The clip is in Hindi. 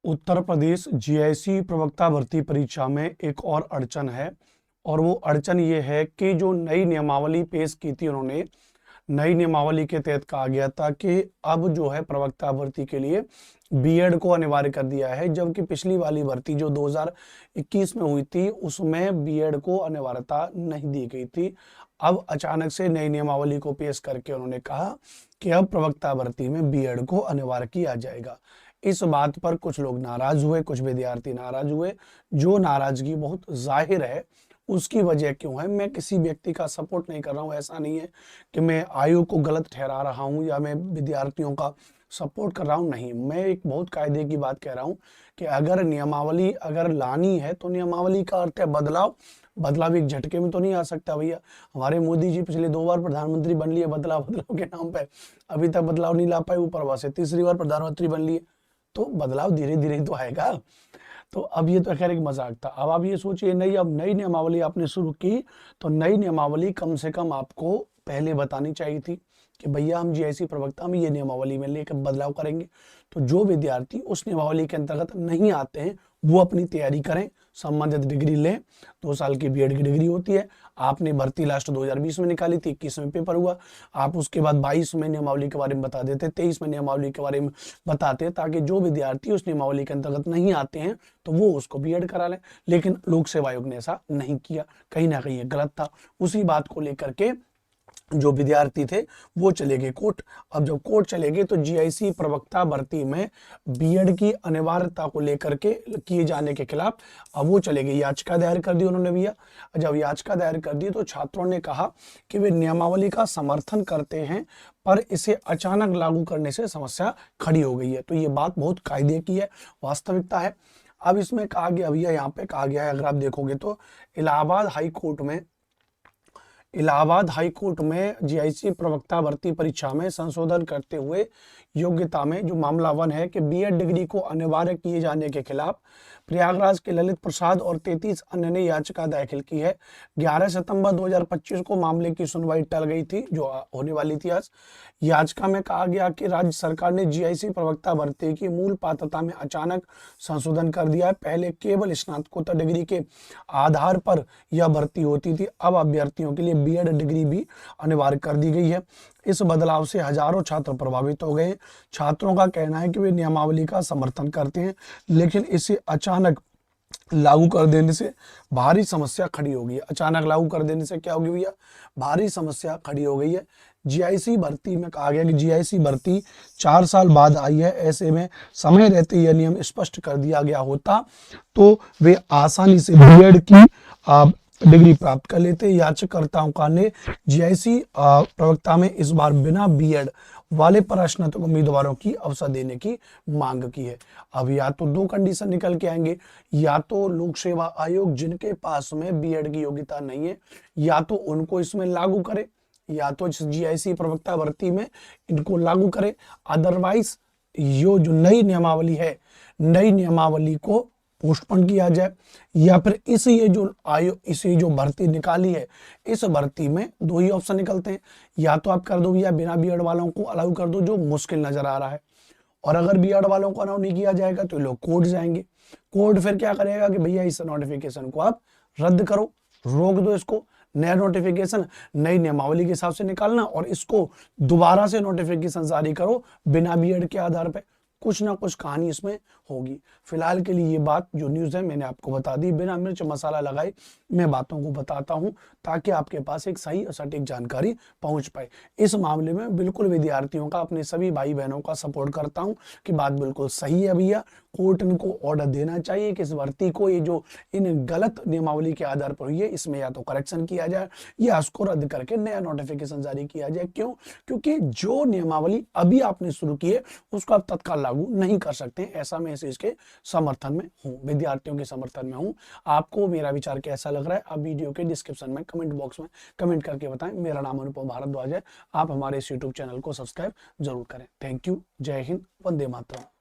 उत्तर प्रदेश जीआईसी प्रवक्ता भर्ती परीक्षा में एक और अड़चन है और वो अड़चन ये है कि जो नई नियमावली पेश की थी उन्होंने, नई नियमावली के तहत कहा गया था कि अब जो है प्रवक्ता भर्ती के लिए बीएड को अनिवार्य कर दिया है, जबकि पिछली वाली भर्ती जो 2021 में हुई थी उसमें बीएड को अनिवार्यता नहीं दी गई थी। अब अचानक से नई नियमावली को पेश करके उन्होंने कहा कि अब प्रवक्ता भर्ती में बीएड को अनिवार्य किया जाएगा। इस बात पर कुछ लोग नाराज हुए, कुछ विद्यार्थी नाराज हुए। जो नाराजगी बहुत जाहिर है, उसकी वजह क्यों है, मैं किसी व्यक्ति का सपोर्ट नहीं कर रहा हूं। ऐसा नहीं है कि मैं आयोग को गलत ठहरा रहा हूं या मैं विद्यार्थियों का सपोर्ट कर रहा हूं। नहीं, मैं एक बहुत कायदे की बात कह रहा हूं कि अगर नियमावली अगर लानी है तो नियमावली का अर्थ है बदलाव। बदलाव एक झटके में तो नहीं आ सकता भैया। हमारे मोदी जी पिछले 2 बार प्रधानमंत्री बन लिए बदलाव बदलाव के नाम पे, अभी तक बदलाव नहीं ला पाए। ऊपर वहां से तीसरी बार प्रधानमंत्री बन लिए, तो बदलाव धीरे धीरे तो आएगा। तो अब ये तो खैर एक मजाक था। अब आप ये सोचिए, नई अब नई नियमावली आपने शुरू की तो नई नियमावली कम से कम आपको पहले बतानी चाहिए थी कि भैया हम जीआईसी प्रवक्ता में ये नियमावली में लेकर बदलाव करेंगे। तो जो विद्यार्थी उस नियमावली के अंतर्गत नहीं आते हैं वो अपनी तैयारी करें, संबंधित डिग्री लें। 2 साल की बीएड की डिग्री होती है। आपने भर्ती लास्ट 2020 में निकाली थी, 21 में पेपर हुआ। आप उसके बाद 22 में नियमावली के बारे में बता देते, 23 में नियमावली के बारे में बताते, ताकि जो विद्यार्थी उस नियमावली के अंतर्गत नहीं आते हैं तो वो उसको बीएड करा लें। लेकिन लोक सेवा आयोग ने ऐसा नहीं किया, कहीं ना कहीं ये गलत था। उसी बात को लेकर के जो विद्यार्थी थे वो चले गए कोर्ट। अब जब कोर्ट चले गए तो जीआईसी प्रवक्ता भर्ती में बीएड की अनिवार्यता को लेकर के किए जाने के खिलाफ अब वो चले गए, याचिका दायर कर दी उन्होंने भैया। जब याचिका दायर कर दी तो छात्रों ने कहा कि वे नियमावली का समर्थन करते हैं, पर इसे अचानक लागू करने से समस्या खड़ी हो गई है। तो ये बात बहुत कायदे की है, वास्तविकता है। अब इसमें कहा गया भैया, यहाँ पे कहा गया है, अगर आप देखोगे तो इलाहाबाद हाई कोर्ट में जीआईसी प्रवक्ता भर्ती परीक्षा में संशोधन करते हुए योग्यता में जो मामला 1 है कि बीएड डिग्री को अनिवार्य किए जाने के खिलाफ प्रयागराज के ललित प्रसाद और 33 अन्य ने याचिका दाखिल की है। 11 सितंबर 2025 को मामले की सुनवाई टल गई थी, जो होने वाली थी आज। याचिका में कहा गया कि राज्य सरकार ने जीआईसी प्रवक्ता भर्ती की मूल पात्रता में अचानक संशोधन कर दिया है। पहले केवल स्नातकोत्तर डिग्री के आधार पर यह भर्ती होती थी, अब अभ्यर्थियों के लिए बीएड डिग्री भी अनिवार्य कर दी गई है। इस बदलाव से हजारों छात्र प्रभावित हो गए। छात्रों का कहना है कि वे नियमावली का समर्थन करते हैं, लेकिन इसे अचानक लागू कर देने से भारी समस्या खड़ी होगी। अचानक लागू कर देने से क्या होगी भैया, भारी समस्या खड़ी हो गई है। जीआईसी भर्ती में कहा गया कि जीआईसी भर्ती 4 साल बाद आई है, ऐसे में समय रहते यह नियम स्पष्ट कर दिया गया होता तो वे आसानी से बीएड की डिग्री प्राप्त कर लेते। याचिकाकर्ताओं का ने जीआईसी प्रवक्ता में इस बार बिना बीएड वाले प्रश्नार्थक उम्मीदवारों की अवसर देने की मांग की है। अब या तो 2 कंडीशन निकल के आएंगे, या तो लोक सेवा आयोग जिनके पास में बीएड की योग्यता नहीं है या तो उनको इसमें लागू करे, या तो जीआईसी प्रवक्ता भर्ती में इनको लागू करे। अदरवाइज यो जो नई नियमावली है, नई नियमावली को पोस्टपोन किया जाए, या फिर इसे जो भर्ती निकाली है इस भर्ती में 2 ही ऑप्शन निकलते हैं। या तो आप कर दो या बिना बीएड वालों को अलाउ कर दो, जो मुश्किल नजर आ रहा है। और अगर बीएड वालों को अलाउ नहीं किया जाएगा तो लोग कोर्ट जाएंगे। कोर्ट फिर क्या करेगा कि भैया इस नोटिफिकेशन को आप रद्द करो, रोक दो इसको। नया नोटिफिकेशन नई नियमावली के हिसाब से निकालना और इसको दोबारा से नोटिफिकेशन जारी करो बिना बीएड के आधार पे। कुछ ना कुछ कहानी इसमें होगी। फिलहाल के लिए ये बात जो न्यूज़ है मैंने आपको बता दी, बिना मिर्च मसाला लगाए मैं बातों को बताता हूं ताकि आपके पास एक सही और सटीक जानकारी पहुंच पाए। इस मामले में बिल्कुल विद्यार्थियों का, अपने सभी भाई बहनों का सपोर्ट करता हूं कि बात बिल्कुल सही है भैया। कोर्ट इनको ऑर्डर देना चाहिए कि इस भर्ती को, ये जो इन गलत नियमावली के आधार पर हुई है, इसमें या तो करेक्शन किया जाए या उसको रद्द करके नया नोटिफिकेशन जारी किया जाए। क्यों? क्योंकि जो नियमावली अभी आपने शुरू की है उसको आप तत्काल लागू नहीं कर सकते। ऐसा मैं इसके समर्थन में हूं, विद्यार्थियों के समर्थन में हूं। आपको मेरा विचार कैसा लग रहा है आप वीडियो के डिस्क्रिप्शन में कमेंट बॉक्स में कमेंट करके बताएं। मेरा नाम अनुपम भारद्वाज है। आप हमारे इस यूट्यूब चैनल को सब्सक्राइब जरूर करें। Thank you. जय हिंद। वंदे मातरम।